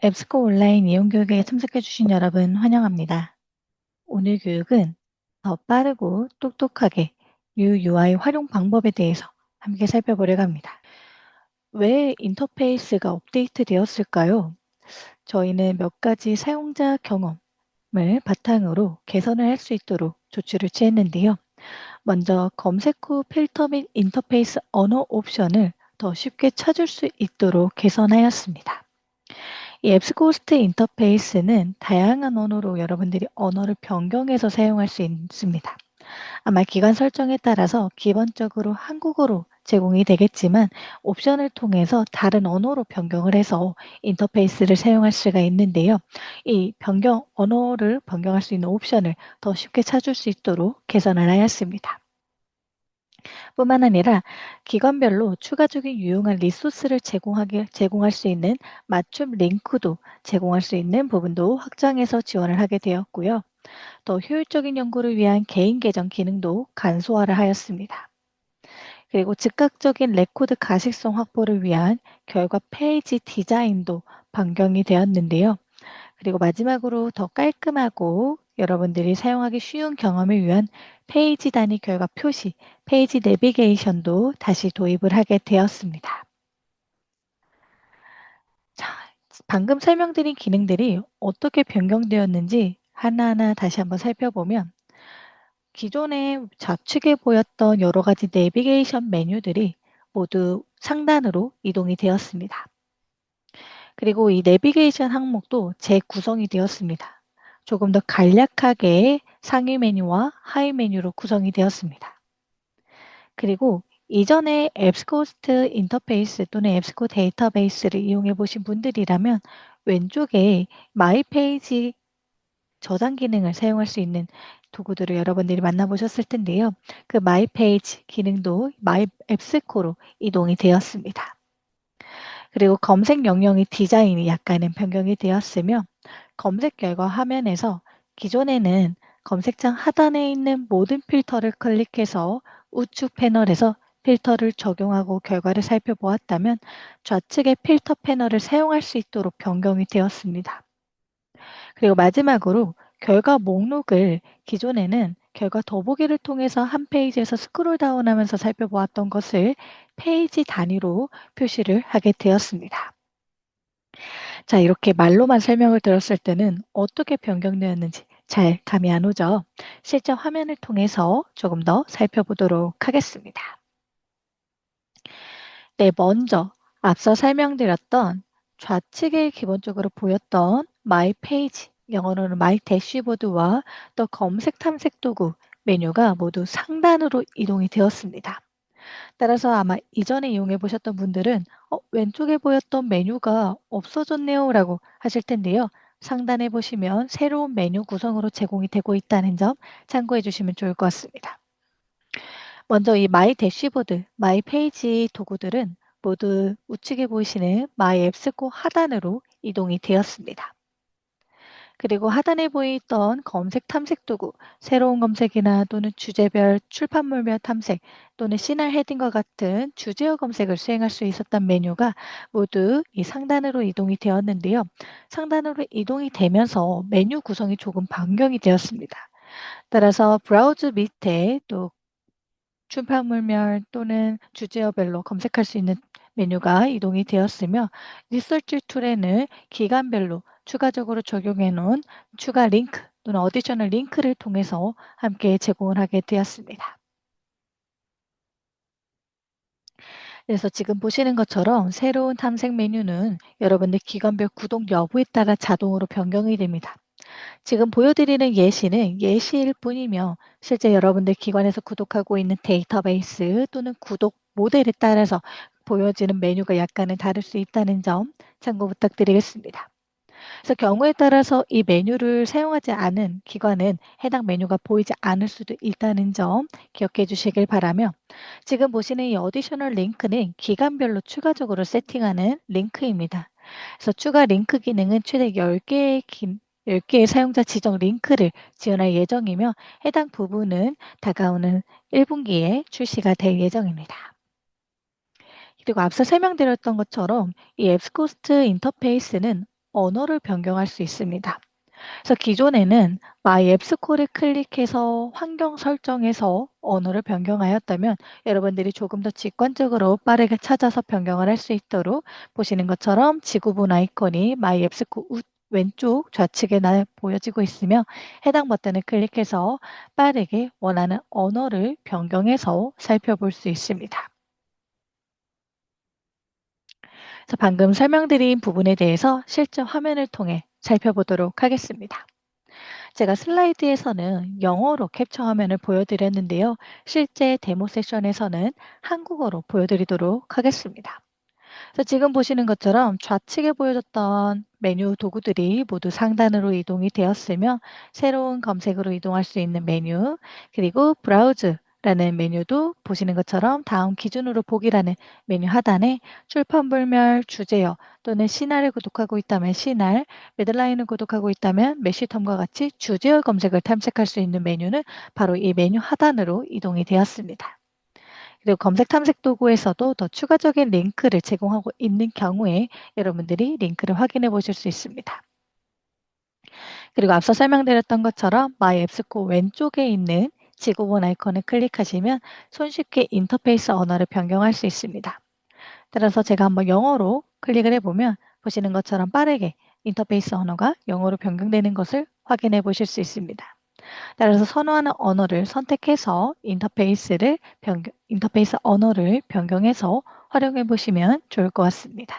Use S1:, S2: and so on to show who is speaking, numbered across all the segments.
S1: 앱스코 온라인 이용 교육에 참석해 주신 여러분 환영합니다. 오늘 교육은 더 빠르고 똑똑하게 UUI 활용 방법에 대해서 함께 살펴보려고 합니다. 왜 인터페이스가 업데이트 되었을까요? 저희는 몇 가지 사용자 경험을 바탕으로 개선을 할 수 있도록 조치를 취했는데요. 먼저 검색 후 필터 및 인터페이스 언어 옵션을 더 쉽게 찾을 수 있도록 개선하였습니다. 이 앱스코스트 인터페이스는 다양한 언어로 여러분들이 언어를 변경해서 사용할 수 있습니다. 아마 기관 설정에 따라서 기본적으로 한국어로 제공이 되겠지만 옵션을 통해서 다른 언어로 변경을 해서 인터페이스를 사용할 수가 있는데요. 이 언어를 변경할 수 있는 옵션을 더 쉽게 찾을 수 있도록 개선을 하였습니다. 뿐만 아니라 기관별로 추가적인 유용한 리소스를 제공할 수 있는 맞춤 링크도 제공할 수 있는 부분도 확장해서 지원을 하게 되었고요. 더 효율적인 연구를 위한 개인 계정 기능도 간소화를 하였습니다. 그리고 즉각적인 레코드 가식성 확보를 위한 결과 페이지 디자인도 변경이 되었는데요. 그리고 마지막으로 더 깔끔하고 여러분들이 사용하기 쉬운 경험을 위한 페이지 단위 결과 표시, 페이지 내비게이션도 다시 도입을 하게 되었습니다. 자, 방금 설명드린 기능들이 어떻게 변경되었는지 하나하나 다시 한번 살펴보면 기존에 좌측에 보였던 여러 가지 내비게이션 메뉴들이 모두 상단으로 이동이 되었습니다. 그리고 이 내비게이션 항목도 재구성이 되었습니다. 조금 더 간략하게 상위 메뉴와 하위 메뉴로 구성이 되었습니다. 그리고 이전에 앱스코스트 인터페이스 또는 앱스코 데이터베이스를 이용해 보신 분들이라면 왼쪽에 마이 페이지 저장 기능을 사용할 수 있는 도구들을 여러분들이 만나보셨을 텐데요. 그 마이 페이지 기능도 마이 앱스코로 이동이 되었습니다. 그리고 검색 영역의 디자인이 약간은 변경이 되었으며 검색 결과 화면에서 기존에는 검색창 하단에 있는 모든 필터를 클릭해서 우측 패널에서 필터를 적용하고 결과를 살펴보았다면 좌측의 필터 패널을 사용할 수 있도록 변경이 되었습니다. 그리고 마지막으로 결과 목록을 기존에는 결과 더보기를 통해서 한 페이지에서 스크롤 다운하면서 살펴보았던 것을 페이지 단위로 표시를 하게 되었습니다. 자, 이렇게 말로만 설명을 들었을 때는 어떻게 변경되었는지 잘 감이 안 오죠? 실제 화면을 통해서 조금 더 살펴보도록 하겠습니다. 네, 먼저 앞서 설명드렸던 좌측에 기본적으로 보였던 마이 페이지, 영어로는 마이 대시보드와 또 검색 탐색 도구 메뉴가 모두 상단으로 이동이 되었습니다. 따라서 아마 이전에 이용해 보셨던 분들은 왼쪽에 보였던 메뉴가 없어졌네요 라고 하실 텐데요. 상단에 보시면 새로운 메뉴 구성으로 제공이 되고 있다는 점 참고해 주시면 좋을 것 같습니다. 먼저 이 마이 대시보드, 마이 페이지 도구들은 모두 우측에 보이시는 마이 앱스코 하단으로 이동이 되었습니다. 그리고 하단에 보이던 검색 탐색 도구, 새로운 검색이나 또는 주제별 출판물별 탐색 또는 시날 헤딩과 같은 주제어 검색을 수행할 수 있었던 메뉴가 모두 이 상단으로 이동이 되었는데요. 상단으로 이동이 되면서 메뉴 구성이 조금 변경이 되었습니다. 따라서 브라우저 밑에 또 출판물별 또는 주제어별로 검색할 수 있는 메뉴가 이동이 되었으며 리서치 툴에는 기간별로 추가적으로 적용해 놓은 추가 링크 또는 어디셔널 링크를 통해서 함께 제공을 하게 되었습니다. 그래서 지금 보시는 것처럼 새로운 탐색 메뉴는 여러분들 기관별 구독 여부에 따라 자동으로 변경이 됩니다. 지금 보여드리는 예시는 예시일 뿐이며 실제 여러분들 기관에서 구독하고 있는 데이터베이스 또는 구독 모델에 따라서 보여지는 메뉴가 약간은 다를 수 있다는 점 참고 부탁드리겠습니다. 그래서 경우에 따라서 이 메뉴를 사용하지 않은 기관은 해당 메뉴가 보이지 않을 수도 있다는 점 기억해 주시길 바라며 지금 보시는 이 어디셔널 링크는 기관별로 추가적으로 세팅하는 링크입니다. 그래서 추가 링크 기능은 최대 10개의 사용자 지정 링크를 지원할 예정이며 해당 부분은 다가오는 1분기에 출시가 될 예정입니다. 그리고 앞서 설명드렸던 것처럼 이 앱스코스트 인터페이스는 언어를 변경할 수 있습니다. 그래서 기존에는 My App Score을 클릭해서 환경 설정에서 언어를 변경하였다면 여러분들이 조금 더 직관적으로 빠르게 찾아서 변경을 할 수 있도록 보시는 것처럼 지구본 아이콘이 My App Score 왼쪽 좌측에 보여지고 있으며 해당 버튼을 클릭해서 빠르게 원하는 언어를 변경해서 살펴볼 수 있습니다. 그래서 방금 설명드린 부분에 대해서 실제 화면을 통해 살펴보도록 하겠습니다. 제가 슬라이드에서는 영어로 캡처 화면을 보여드렸는데요. 실제 데모 세션에서는 한국어로 보여드리도록 하겠습니다. 그래서 지금 보시는 것처럼 좌측에 보여졌던 메뉴 도구들이 모두 상단으로 이동이 되었으며 새로운 검색으로 이동할 수 있는 메뉴 그리고 브라우즈라는 메뉴도 보시는 것처럼 다음 기준으로 보기라는 메뉴 하단에 출판불멸 주제어 또는 신화를 구독하고 있다면 신할, 매드라인을 구독하고 있다면 매시텀과 같이 주제어 검색을 탐색할 수 있는 메뉴는 바로 이 메뉴 하단으로 이동이 되었습니다. 그리고 검색 탐색 도구에서도 더 추가적인 링크를 제공하고 있는 경우에 여러분들이 링크를 확인해 보실 수 있습니다. 그리고 앞서 설명드렸던 것처럼 My App Store 왼쪽에 있는 지구본 아이콘을 클릭하시면 손쉽게 인터페이스 언어를 변경할 수 있습니다. 따라서 제가 한번 영어로 클릭을 해보면 보시는 것처럼 빠르게 인터페이스 언어가 영어로 변경되는 것을 확인해 보실 수 있습니다. 따라서 선호하는 언어를 선택해서 인터페이스 언어를 변경해서 활용해 보시면 좋을 것 같습니다.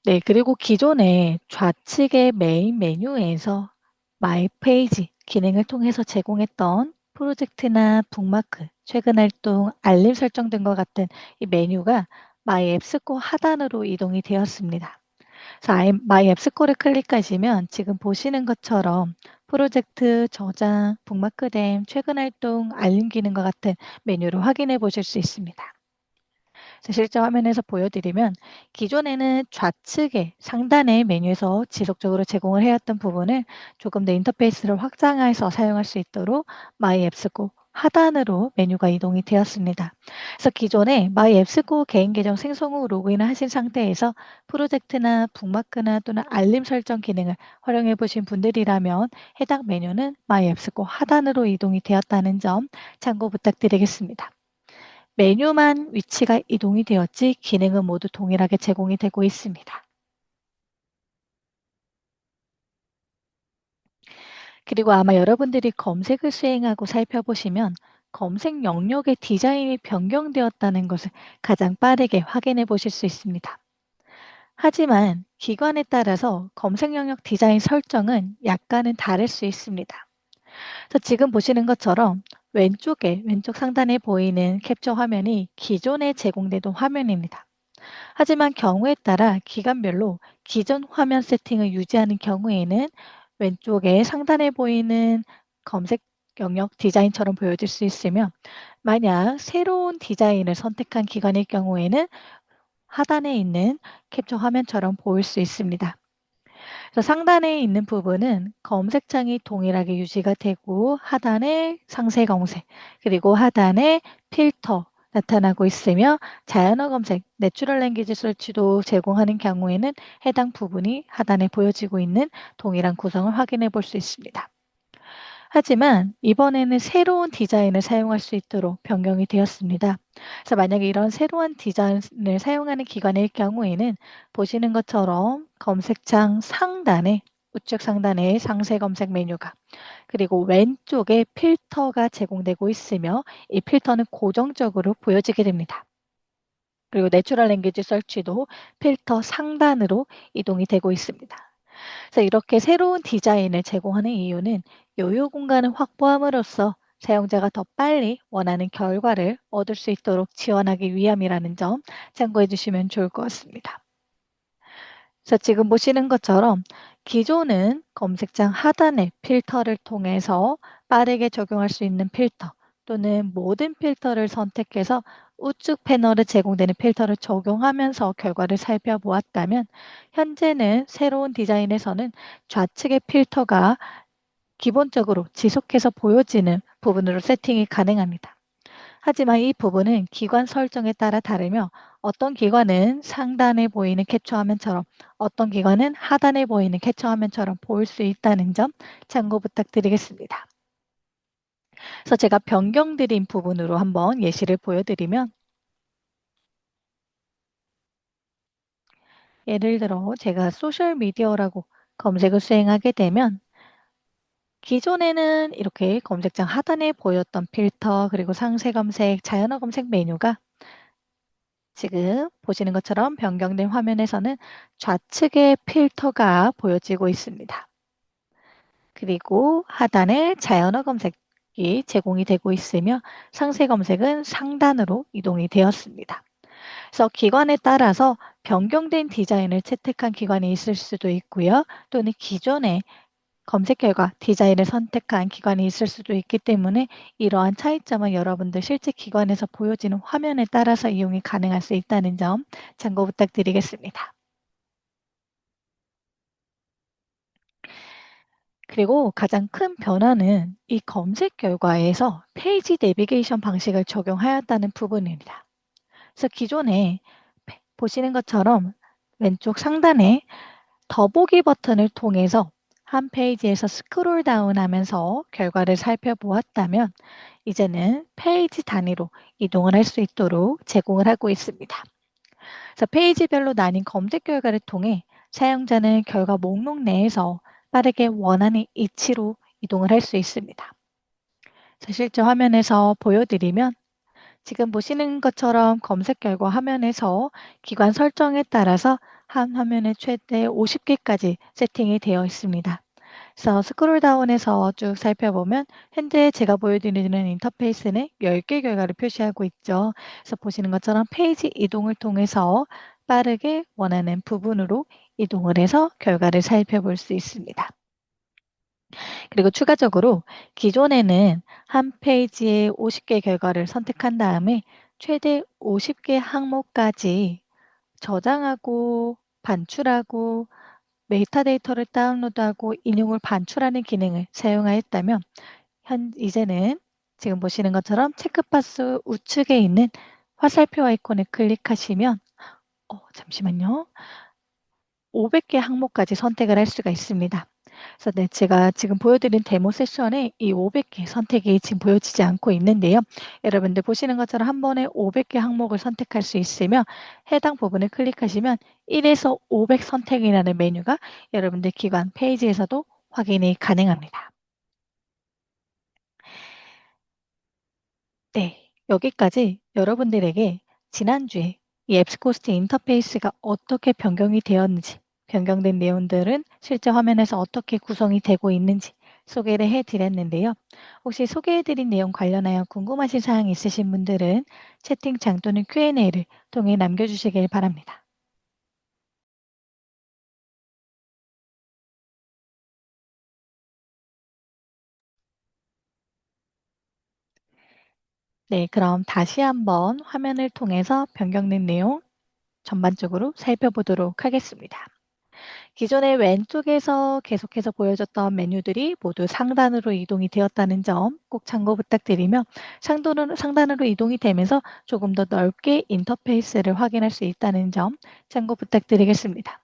S1: 네, 그리고 기존에 좌측의 메인 메뉴에서 마이 페이지 기능을 통해서 제공했던 프로젝트나 북마크, 최근 활동, 알림 설정 등과 같은 이 메뉴가 마이 앱스코 하단으로 이동이 되었습니다. 그래서 마이 앱스코를 클릭하시면 지금 보시는 것처럼 프로젝트, 저장, 북마크됨, 최근 활동, 알림 기능과 같은 메뉴를 확인해 보실 수 있습니다. 실제 화면에서 보여드리면 기존에는 좌측에 상단의 메뉴에서 지속적으로 제공을 해왔던 부분을 조금 더 인터페이스를 확장해서 사용할 수 있도록 마이 앱스코 하단으로 메뉴가 이동이 되었습니다. 그래서 기존에 마이 앱스코 개인 계정 생성 후 로그인을 하신 상태에서 프로젝트나 북마크나 또는 알림 설정 기능을 활용해 보신 분들이라면 해당 메뉴는 마이 앱스코 하단으로 이동이 되었다는 점 참고 부탁드리겠습니다. 메뉴만 위치가 이동이 되었지 기능은 모두 동일하게 제공이 되고 있습니다. 그리고 아마 여러분들이 검색을 수행하고 살펴보시면 검색 영역의 디자인이 변경되었다는 것을 가장 빠르게 확인해 보실 수 있습니다. 하지만 기관에 따라서 검색 영역 디자인 설정은 약간은 다를 수 있습니다. 그래서 지금 보시는 것처럼 왼쪽 상단에 보이는 캡처 화면이 기존에 제공되던 화면입니다. 하지만 경우에 따라 기간별로 기존 화면 세팅을 유지하는 경우에는 왼쪽에 상단에 보이는 검색 영역 디자인처럼 보여질 수 있으며 만약 새로운 디자인을 선택한 기간일 경우에는 하단에 있는 캡처 화면처럼 보일 수 있습니다. 그래서 상단에 있는 부분은 검색창이 동일하게 유지가 되고 하단에 상세 검색 그리고 하단에 필터 나타나고 있으며 자연어 검색, 내추럴 랭귀지 설치도 제공하는 경우에는 해당 부분이 하단에 보여지고 있는 동일한 구성을 확인해 볼 수 있습니다. 하지만 이번에는 새로운 디자인을 사용할 수 있도록 변경이 되었습니다. 그래서 만약에 이런 새로운 디자인을 사용하는 기관일 경우에는 보시는 것처럼 검색창 상단에 우측 상단에 상세 검색 메뉴가 그리고 왼쪽에 필터가 제공되고 있으며 이 필터는 고정적으로 보여지게 됩니다. 그리고 내추럴 랭귀지 설치도 필터 상단으로 이동이 되고 있습니다. 그래서 이렇게 새로운 디자인을 제공하는 이유는 여유 공간을 확보함으로써 사용자가 더 빨리 원하는 결과를 얻을 수 있도록 지원하기 위함이라는 점 참고해 주시면 좋을 것 같습니다. 그래서 지금 보시는 것처럼 기존은 검색창 하단의 필터를 통해서 빠르게 적용할 수 있는 필터 또는 모든 필터를 선택해서 우측 패널에 제공되는 필터를 적용하면서 결과를 살펴보았다면 현재는 새로운 디자인에서는 좌측의 필터가 기본적으로 지속해서 보여지는 부분으로 세팅이 가능합니다. 하지만 이 부분은 기관 설정에 따라 다르며 어떤 기관은 상단에 보이는 캡처 화면처럼 어떤 기관은 하단에 보이는 캡처 화면처럼 보일 수 있다는 점 참고 부탁드리겠습니다. 그래서 제가 변경드린 부분으로 한번 예시를 보여드리면 예를 들어 제가 소셜미디어라고 검색을 수행하게 되면 기존에는 이렇게 검색창 하단에 보였던 필터 그리고 상세 검색, 자연어 검색 메뉴가 지금 보시는 것처럼 변경된 화면에서는 좌측에 필터가 보여지고 있습니다. 그리고 하단에 자연어 검색이 제공이 되고 있으며 상세 검색은 상단으로 이동이 되었습니다. 그래서 기관에 따라서 변경된 디자인을 채택한 기관이 있을 수도 있고요. 또는 기존에 검색 결과 디자인을 선택한 기관이 있을 수도 있기 때문에 이러한 차이점은 여러분들 실제 기관에서 보여지는 화면에 따라서 이용이 가능할 수 있다는 점 참고 부탁드리겠습니다. 그리고 가장 큰 변화는 이 검색 결과에서 페이지 내비게이션 방식을 적용하였다는 부분입니다. 그래서 기존에 보시는 것처럼 왼쪽 상단에 더보기 버튼을 통해서 한 페이지에서 스크롤 다운하면서 결과를 살펴보았다면 이제는 페이지 단위로 이동을 할 수 있도록 제공을 하고 있습니다. 그래서 페이지별로 나뉜 검색 결과를 통해 사용자는 결과 목록 내에서 빠르게 원하는 위치로 이동을 할 수 있습니다. 실제 화면에서 보여드리면 지금 보시는 것처럼 검색 결과 화면에서 기관 설정에 따라서 한 화면에 최대 50개까지 세팅이 되어 있습니다. 그래서 스크롤 다운해서 쭉 살펴보면 현재 제가 보여드리는 인터페이스는 10개 결과를 표시하고 있죠. 그래서 보시는 것처럼 페이지 이동을 통해서 빠르게 원하는 부분으로 이동을 해서 결과를 살펴볼 수 있습니다. 그리고 추가적으로 기존에는 한 페이지에 50개 결과를 선택한 다음에 최대 50개 항목까지 저장하고 반출하고 메타데이터를 다운로드하고 인용을 반출하는 기능을 사용하였다면 이제는 지금 보시는 것처럼 체크박스 우측에 있는 화살표 아이콘을 클릭하시면 잠시만요. 500개 항목까지 선택을 할 수가 있습니다. 그래서 네, 제가 지금 보여드린 데모 세션에 이 500개 선택이 지금 보여지지 않고 있는데요. 여러분들 보시는 것처럼 한 번에 500개 항목을 선택할 수 있으며 해당 부분을 클릭하시면 1에서 500 선택이라는 메뉴가 여러분들 기관 페이지에서도 확인이 가능합니다. 네, 여기까지 여러분들에게 지난주에 이 앱스코스트 인터페이스가 어떻게 변경이 되었는지, 변경된 내용들은 실제 화면에서 어떻게 구성이 되고 있는지 소개를 해드렸는데요. 혹시 소개해드린 내용 관련하여 궁금하신 사항 있으신 분들은 채팅창 또는 Q&A를 통해 남겨주시길 바랍니다. 네, 그럼 다시 한번 화면을 통해서 변경된 내용 전반적으로 살펴보도록 하겠습니다. 기존의 왼쪽에서 계속해서 보여줬던 메뉴들이 모두 상단으로 이동이 되었다는 점 꼭 참고 부탁드리며 상단으로 이동이 되면서 조금 더 넓게 인터페이스를 확인할 수 있다는 점 참고 부탁드리겠습니다.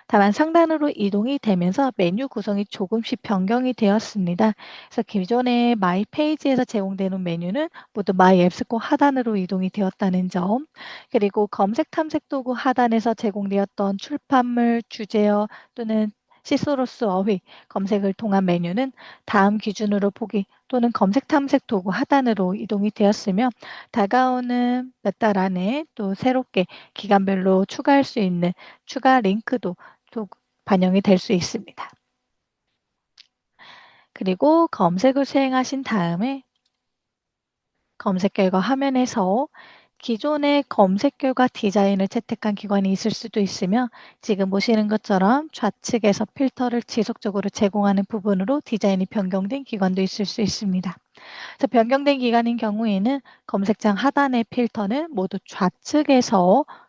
S1: 다만 상단으로 이동이 되면서 메뉴 구성이 조금씩 변경이 되었습니다. 그래서 기존의 마이 페이지에서 제공되는 메뉴는 모두 마이 앱스코 하단으로 이동이 되었다는 점, 그리고 검색 탐색 도구 하단에서 제공되었던 출판물, 주제어 또는 시소로스 어휘 검색을 통한 메뉴는 다음 기준으로 보기 또는 검색 탐색 도구 하단으로 이동이 되었으며 다가오는 몇 달 안에 또 새롭게 기간별로 추가할 수 있는 추가 링크도 또 반영이 될 수 있습니다. 그리고 검색을 수행하신 다음에 검색 결과 화면에서 기존의 검색 결과 디자인을 채택한 기관이 있을 수도 있으며 지금 보시는 것처럼 좌측에서 필터를 지속적으로 제공하는 부분으로 디자인이 변경된 기관도 있을 수 있습니다. 그래서 변경된 기간인 경우에는 검색창 하단의 필터는 모두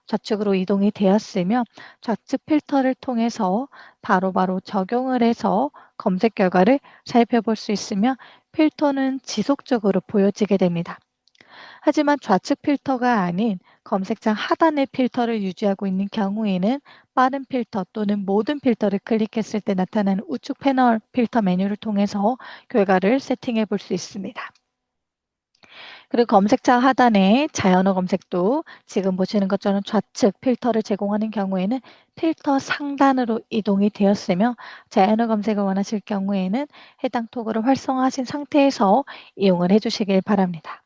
S1: 좌측으로 이동이 되었으며 좌측 필터를 통해서 바로바로 적용을 해서 검색 결과를 살펴볼 수 있으며 필터는 지속적으로 보여지게 됩니다. 하지만 좌측 필터가 아닌 검색창 하단의 필터를 유지하고 있는 경우에는 빠른 필터 또는 모든 필터를 클릭했을 때 나타나는 우측 패널 필터 메뉴를 통해서 결과를 세팅해 볼 수 있습니다. 그리고 검색창 하단에 자연어 검색도 지금 보시는 것처럼 좌측 필터를 제공하는 경우에는 필터 상단으로 이동이 되었으며 자연어 검색을 원하실 경우에는 해당 토글을 활성화하신 상태에서 이용을 해주시길 바랍니다.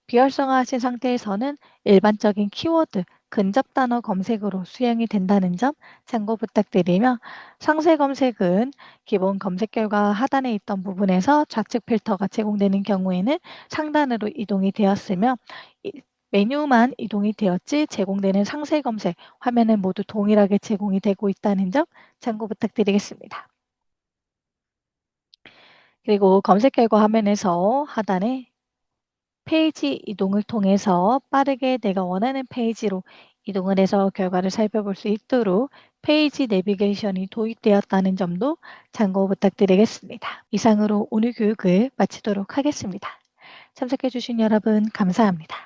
S1: 비활성화하신 상태에서는 일반적인 키워드, 근접 단어 검색으로 수행이 된다는 점 참고 부탁드리며 상세 검색은 기본 검색 결과 하단에 있던 부분에서 좌측 필터가 제공되는 경우에는 상단으로 이동이 되었으며 메뉴만 이동이 되었지 제공되는 상세 검색 화면은 모두 동일하게 제공이 되고 있다는 점 참고 부탁드리겠습니다. 그리고 검색 결과 화면에서 하단에 페이지 이동을 통해서 빠르게 내가 원하는 페이지로 이동을 해서 결과를 살펴볼 수 있도록 페이지 내비게이션이 도입되었다는 점도 참고 부탁드리겠습니다. 이상으로 오늘 교육을 마치도록 하겠습니다. 참석해 주신 여러분 감사합니다.